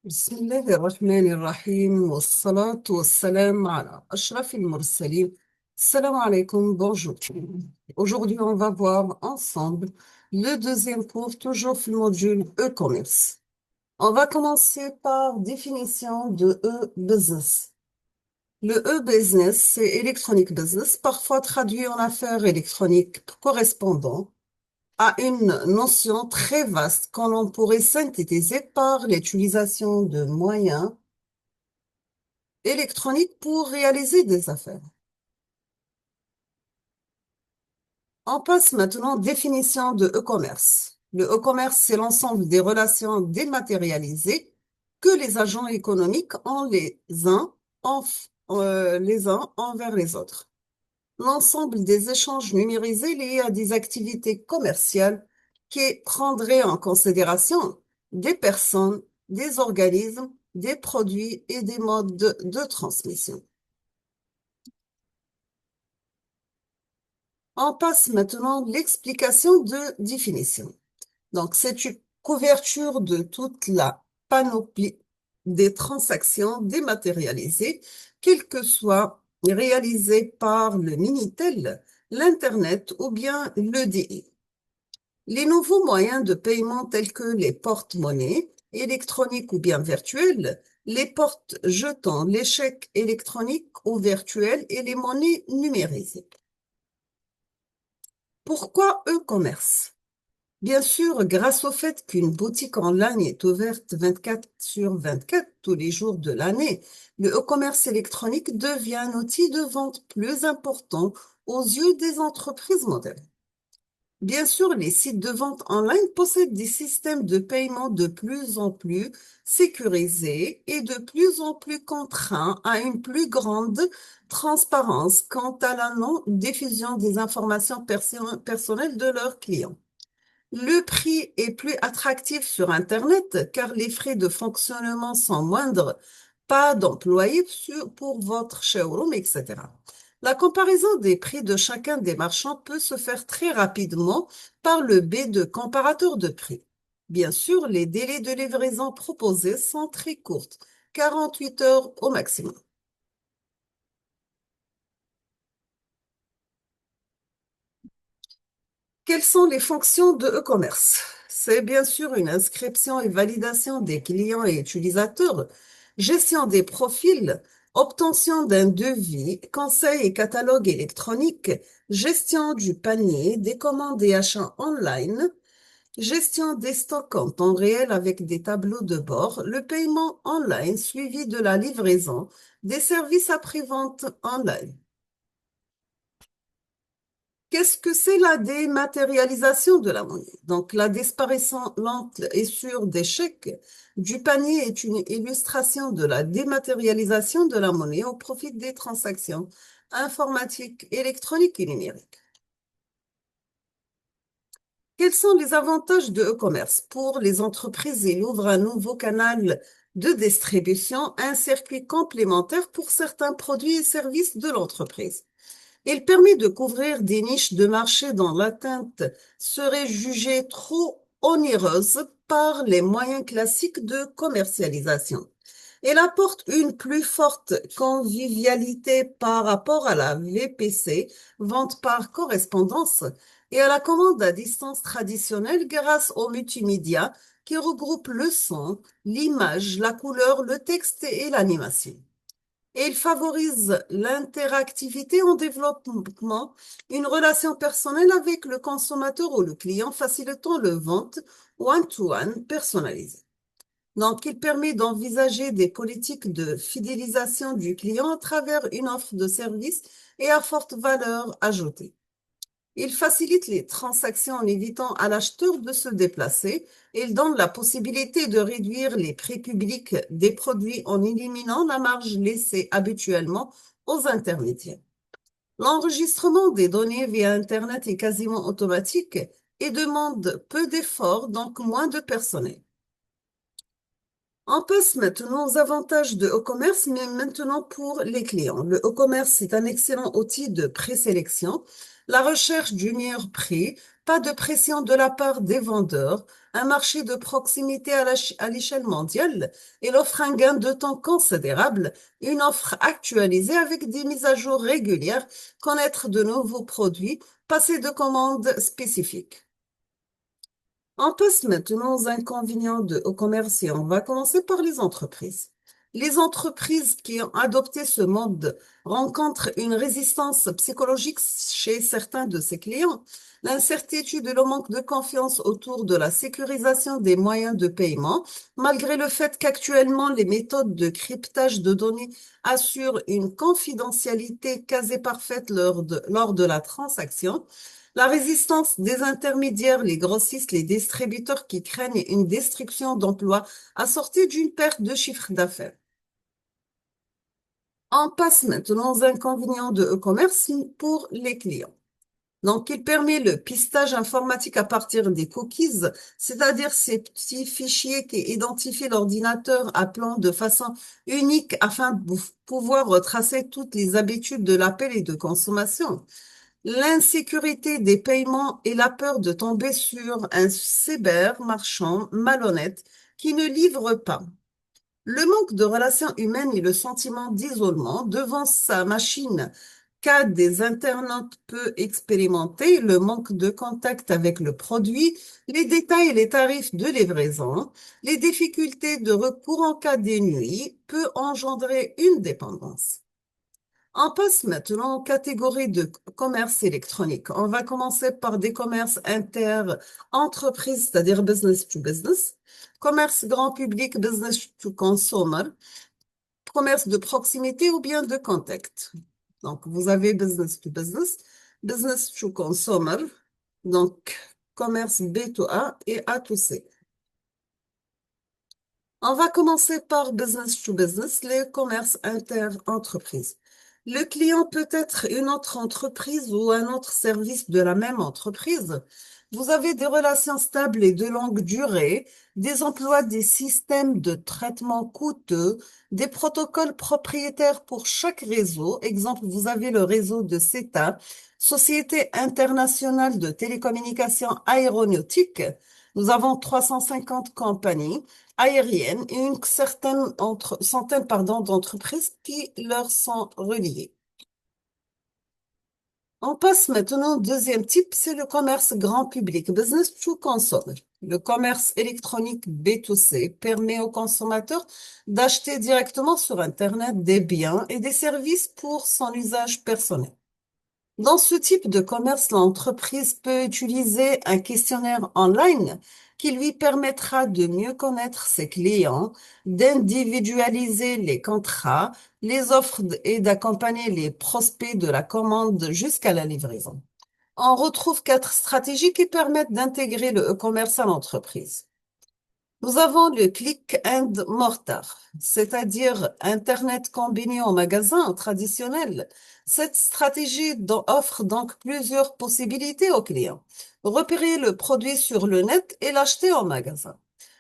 بسم الله الرحمن الرحيم والصلاة والسلام على أشرف المرسلين. Salam alaikum, bonjour. Aujourd'hui, on va voir ensemble le deuxième cours, toujours le module e-commerce. On va commencer par définition de e-business. Le e-business, c'est electronic business, parfois traduit en affaires électroniques correspondant à une notion très vaste qu'on l'on pourrait synthétiser par l'utilisation de moyens électroniques pour réaliser des affaires. On passe maintenant définition de e-commerce. Le e-commerce, c'est l'ensemble des relations dématérialisées que les agents économiques ont en- les uns envers les autres. L'ensemble des échanges numérisés liés à des activités commerciales qui prendraient en considération des personnes, des organismes, des produits et des modes de transmission. On passe maintenant à l'explication de définition. Donc, c'est une couverture de toute la panoplie des transactions dématérialisées, qu'elles que soient réalisées par le Minitel, l'Internet ou bien l'EDI. Les nouveaux moyens de paiement tels que les porte-monnaies électroniques ou bien virtuelles, les porte-jetons, les chèques électroniques ou virtuels et les monnaies numérisées. Pourquoi e-commerce? Bien sûr, grâce au fait qu'une boutique en ligne est ouverte 24 sur 24 tous les jours de l'année, le e-commerce électronique devient un outil de vente plus important aux yeux des entreprises modernes. Bien sûr, les sites de vente en ligne possèdent des systèmes de paiement de plus en plus sécurisés et de plus en plus contraints à une plus grande transparence quant à la non-diffusion des informations personnelles de leurs clients. Le prix est plus attractif sur Internet car les frais de fonctionnement sont moindres, pas d'employés pour votre showroom, etc. La comparaison des prix de chacun des marchands peut se faire très rapidement par le biais de comparateurs de prix. Bien sûr, les délais de livraison proposés sont très courts, 48 heures au maximum. Quelles sont les fonctions de e-commerce? C'est bien sûr une inscription et validation des clients et utilisateurs, gestion des profils, obtention d'un devis, conseil et catalogue électronique, gestion du panier, des commandes et achats online, gestion des stocks en temps réel avec des tableaux de bord, le paiement online suivi de la livraison, des services après-vente online. Qu'est-ce que c'est la dématérialisation de la monnaie? Donc, la disparition lente et sûre des chèques du panier est une illustration de la dématérialisation de la monnaie au profit des transactions informatiques, électroniques et numériques. Quels sont les avantages de e-commerce? Pour les entreprises, il ouvre un nouveau canal de distribution, un circuit complémentaire pour certains produits et services de l'entreprise. Il permet de couvrir des niches de marché dont l'atteinte serait jugée trop onéreuse par les moyens classiques de commercialisation. Il apporte une plus forte convivialité par rapport à la VPC, vente par correspondance, et à la commande à distance traditionnelle grâce aux multimédia qui regroupent le son, l'image, la couleur, le texte et l'animation. Et il favorise l'interactivité en développement, une relation personnelle avec le consommateur ou le client, facilitant le vente one-to-one personnalisé. Donc, il permet d'envisager des politiques de fidélisation du client à travers une offre de service et à forte valeur ajoutée. Il facilite les transactions en évitant à l'acheteur de se déplacer. Il donne la possibilité de réduire les prix publics des produits en éliminant la marge laissée habituellement aux intermédiaires. L'enregistrement des données via Internet est quasiment automatique et demande peu d'efforts, donc moins de personnel. On passe maintenant aux avantages de e-commerce, mais maintenant pour les clients. Le e-commerce est un excellent outil de présélection, la recherche du meilleur prix, pas de pression de la part des vendeurs, un marché de proximité à l'échelle mondiale. Il offre un gain de temps considérable, une offre actualisée avec des mises à jour régulières, connaître de nouveaux produits, passer de commandes spécifiques. On passe maintenant aux inconvénients au commerce et on va commencer par les entreprises. Les entreprises qui ont adopté ce mode rencontrent une résistance psychologique chez certains de ses clients. L'incertitude et le manque de confiance autour de la sécurisation des moyens de paiement, malgré le fait qu'actuellement les méthodes de cryptage de données assurent une confidentialité quasi parfaite lors de la transaction. La résistance des intermédiaires, les grossistes, les distributeurs qui craignent une destruction d'emplois assortie d'une perte de chiffre d'affaires. On passe maintenant aux inconvénients de e-commerce pour les clients. Donc, il permet le pistage informatique à partir des cookies, c'est-à-dire ces petits fichiers qui identifient l'ordinateur appelant de façon unique afin de pouvoir retracer toutes les habitudes de l'appel et de consommation. L'insécurité des paiements et la peur de tomber sur un cybermarchand malhonnête qui ne livre pas. Le manque de relations humaines et le sentiment d'isolement devant sa machine qu'a des internautes peu expérimentés, le manque de contact avec le produit, les détails et les tarifs de livraison, les difficultés de recours en cas d'ennui peut engendrer une dépendance. On passe maintenant aux catégories de commerce électronique. On va commencer par des commerces inter-entreprises, c'est-à-dire business to business, commerce grand public, business to consumer, commerce de proximité ou bien de contact. Donc, vous avez business to consumer, donc commerce B2A et A2C. On va commencer par business to business, les commerces inter-entreprises. Le client peut être une autre entreprise ou un autre service de la même entreprise. Vous avez des relations stables et de longue durée, des emplois, des systèmes de traitement coûteux, des protocoles propriétaires pour chaque réseau. Exemple, vous avez le réseau de CETA, Société internationale de télécommunications aéronautiques. Nous avons 350 compagnies aériennes et une centaine, d'entreprises qui leur sont reliées. On passe maintenant au deuxième type, c'est le commerce grand public, business to consumer. Le commerce électronique B2C permet aux consommateurs d'acheter directement sur Internet des biens et des services pour son usage personnel. Dans ce type de commerce, l'entreprise peut utiliser un questionnaire online qui lui permettra de mieux connaître ses clients, d'individualiser les contrats, les offres et d'accompagner les prospects de la commande jusqu'à la livraison. On retrouve 4 stratégies qui permettent d'intégrer le e-commerce à l'entreprise. Nous avons le click and mortar, c'est-à-dire Internet combiné au magasin traditionnel. Cette stratégie offre donc plusieurs possibilités aux clients. Repérer le produit sur le net et l'acheter en magasin.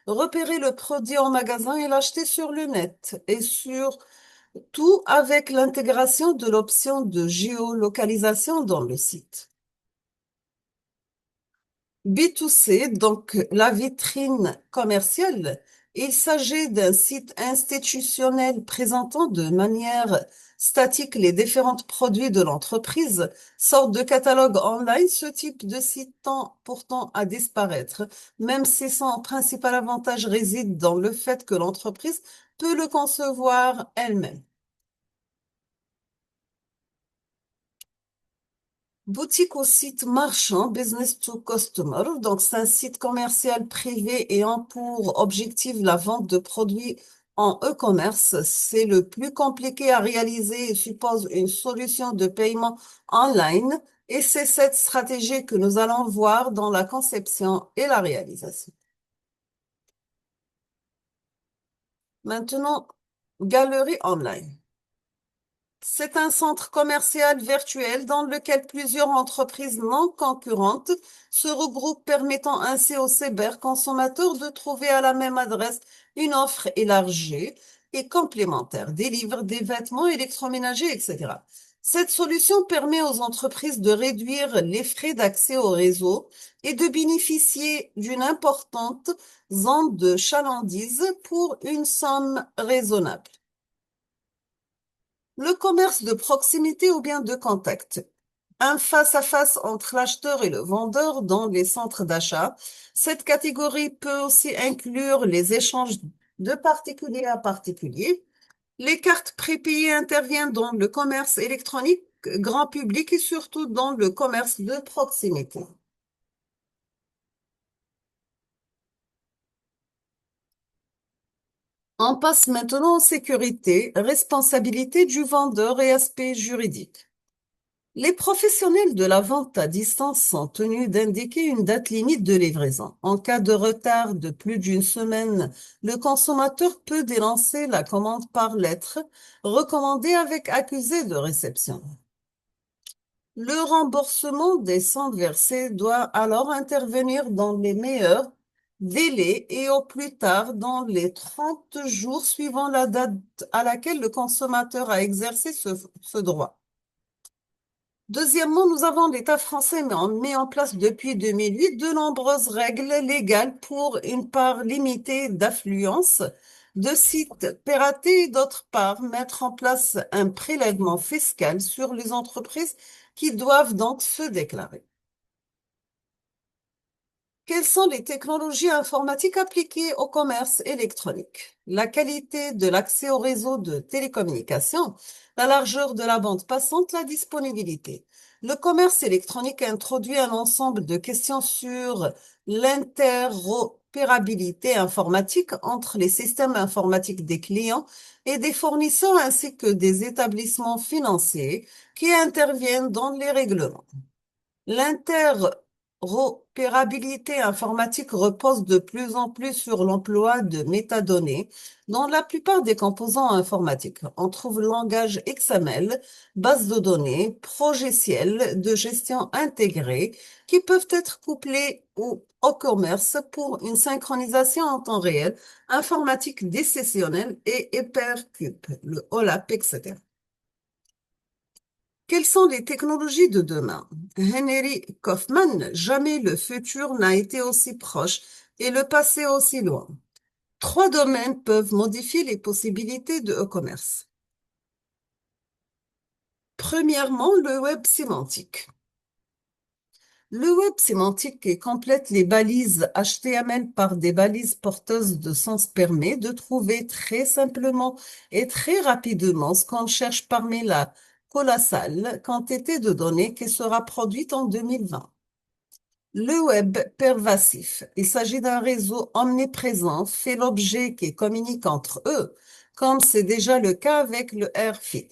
Repérer le produit en magasin et l'acheter sur le net. Et surtout avec l'intégration de l'option de géolocalisation dans le site. B2C, donc la vitrine commerciale, il s'agit d'un site institutionnel présentant de manière statique les différents produits de l'entreprise, sorte de catalogue online. Ce type de site tend pourtant à disparaître, même si son principal avantage réside dans le fait que l'entreprise peut le concevoir elle-même. Boutique au site marchand, business to customer. Donc, c'est un site commercial privé ayant pour objectif la vente de produits en e-commerce. C'est le plus compliqué à réaliser et suppose une solution de paiement online. Et c'est cette stratégie que nous allons voir dans la conception et la réalisation. Maintenant, galerie online. C'est un centre commercial virtuel dans lequel plusieurs entreprises non concurrentes se regroupent, permettant ainsi aux cyberconsommateurs de trouver à la même adresse une offre élargie et complémentaire, des livres, des vêtements, électroménagers, etc. Cette solution permet aux entreprises de réduire les frais d'accès au réseau et de bénéficier d'une importante zone de chalandise pour une somme raisonnable. Le commerce de proximité ou bien de contact. Un face-à-face entre l'acheteur et le vendeur dans les centres d'achat. Cette catégorie peut aussi inclure les échanges de particulier à particulier. Les cartes prépayées interviennent dans le commerce électronique grand public et surtout dans le commerce de proximité. On passe maintenant aux sécurités, responsabilité du vendeur et aspect juridique. Les professionnels de la vente à distance sont tenus d'indiquer une date limite de livraison. En cas de retard de plus d'une semaine, le consommateur peut dénoncer la commande par lettre, recommandée avec accusé de réception. Le remboursement des sommes versées doit alors intervenir dans les meilleurs délais et au plus tard dans les 30 jours suivant la date à laquelle le consommateur a exercé ce droit. Deuxièmement, nous avons l'État français met en place depuis 2008 de nombreuses règles légales pour une part limitée d'affluence de sites piratés et d'autre part mettre en place un prélèvement fiscal sur les entreprises qui doivent donc se déclarer. Quelles sont les technologies informatiques appliquées au commerce électronique? La qualité de l'accès au réseau de télécommunications, la largeur de la bande passante, la disponibilité. Le commerce électronique introduit un ensemble de questions sur l'interopérabilité informatique entre les systèmes informatiques des clients et des fournisseurs ainsi que des établissements financiers qui interviennent dans les règlements. L'interopérabilité informatique repose de plus en plus sur l'emploi de métadonnées dans la plupart des composants informatiques. On trouve le langage XML, base de données, progiciels de gestion intégrés qui peuvent être couplés au commerce pour une synchronisation en temps réel, informatique décisionnelle et hypercube, le OLAP, etc. Quelles sont les technologies de demain? Henry Kaufman, jamais le futur n'a été aussi proche et le passé aussi loin. Trois domaines peuvent modifier les possibilités de e-commerce. Premièrement, le web sémantique. Le web sémantique qui complète les balises HTML par des balises porteuses de sens permet de trouver très simplement et très rapidement ce qu'on cherche parmi la colossale quantité de données qui sera produite en 2020. Le web pervasif. Il s'agit d'un réseau omniprésent, fait l'objet qui communique entre eux, comme c'est déjà le cas avec le AirFit.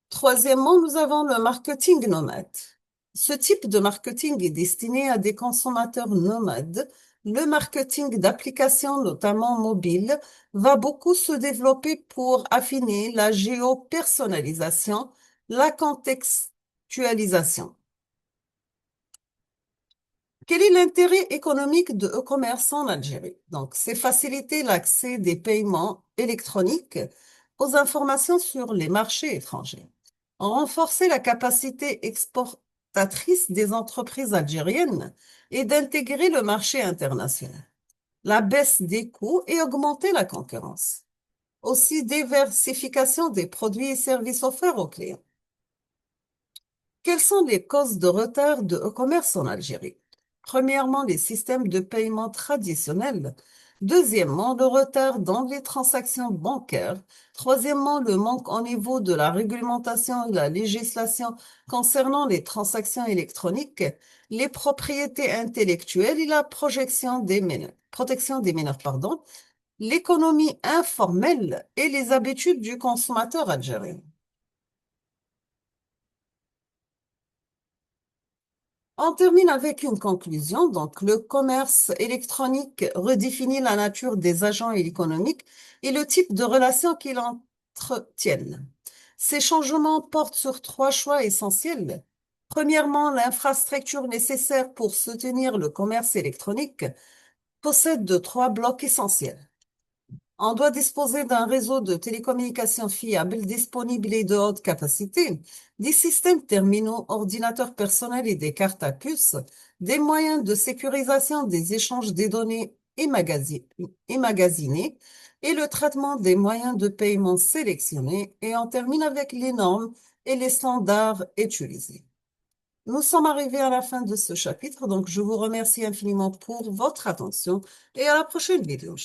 Troisièmement, nous avons le marketing nomade. Ce type de marketing est destiné à des consommateurs nomades. Le marketing d'applications, notamment mobiles, va beaucoup se développer pour affiner la géopersonnalisation, la contextualisation. Quel est l'intérêt économique de e-commerce en Algérie? Donc, c'est faciliter l'accès des paiements électroniques aux informations sur les marchés étrangers. Renforcer la capacité exportatrice des entreprises algériennes et d'intégrer le marché international. La baisse des coûts et augmenter la concurrence. Aussi, diversification des produits et services offerts aux clients. Quelles sont les causes de retard de e-commerce en Algérie? Premièrement, les systèmes de paiement traditionnels. Deuxièmement, le retard dans les transactions bancaires. Troisièmement, le manque au niveau de la réglementation et la législation concernant les transactions électroniques, les propriétés intellectuelles et la protection des mineurs, pardon, l'économie informelle et les habitudes du consommateur algérien. On termine avec une conclusion. Donc, le commerce électronique redéfinit la nature des agents économiques et le type de relations qu'ils entretiennent. Ces changements portent sur trois choix essentiels. Premièrement, l'infrastructure nécessaire pour soutenir le commerce électronique possède de trois blocs essentiels. On doit disposer d'un réseau de télécommunications fiable, disponible et de haute capacité, des systèmes terminaux, ordinateurs personnels et des cartes à puce, des moyens de sécurisation des échanges des données emmagasinées et le traitement des moyens de paiement sélectionnés. Et on termine avec les normes et les standards utilisés. Nous sommes arrivés à la fin de ce chapitre, donc je vous remercie infiniment pour votre attention et à la prochaine vidéo.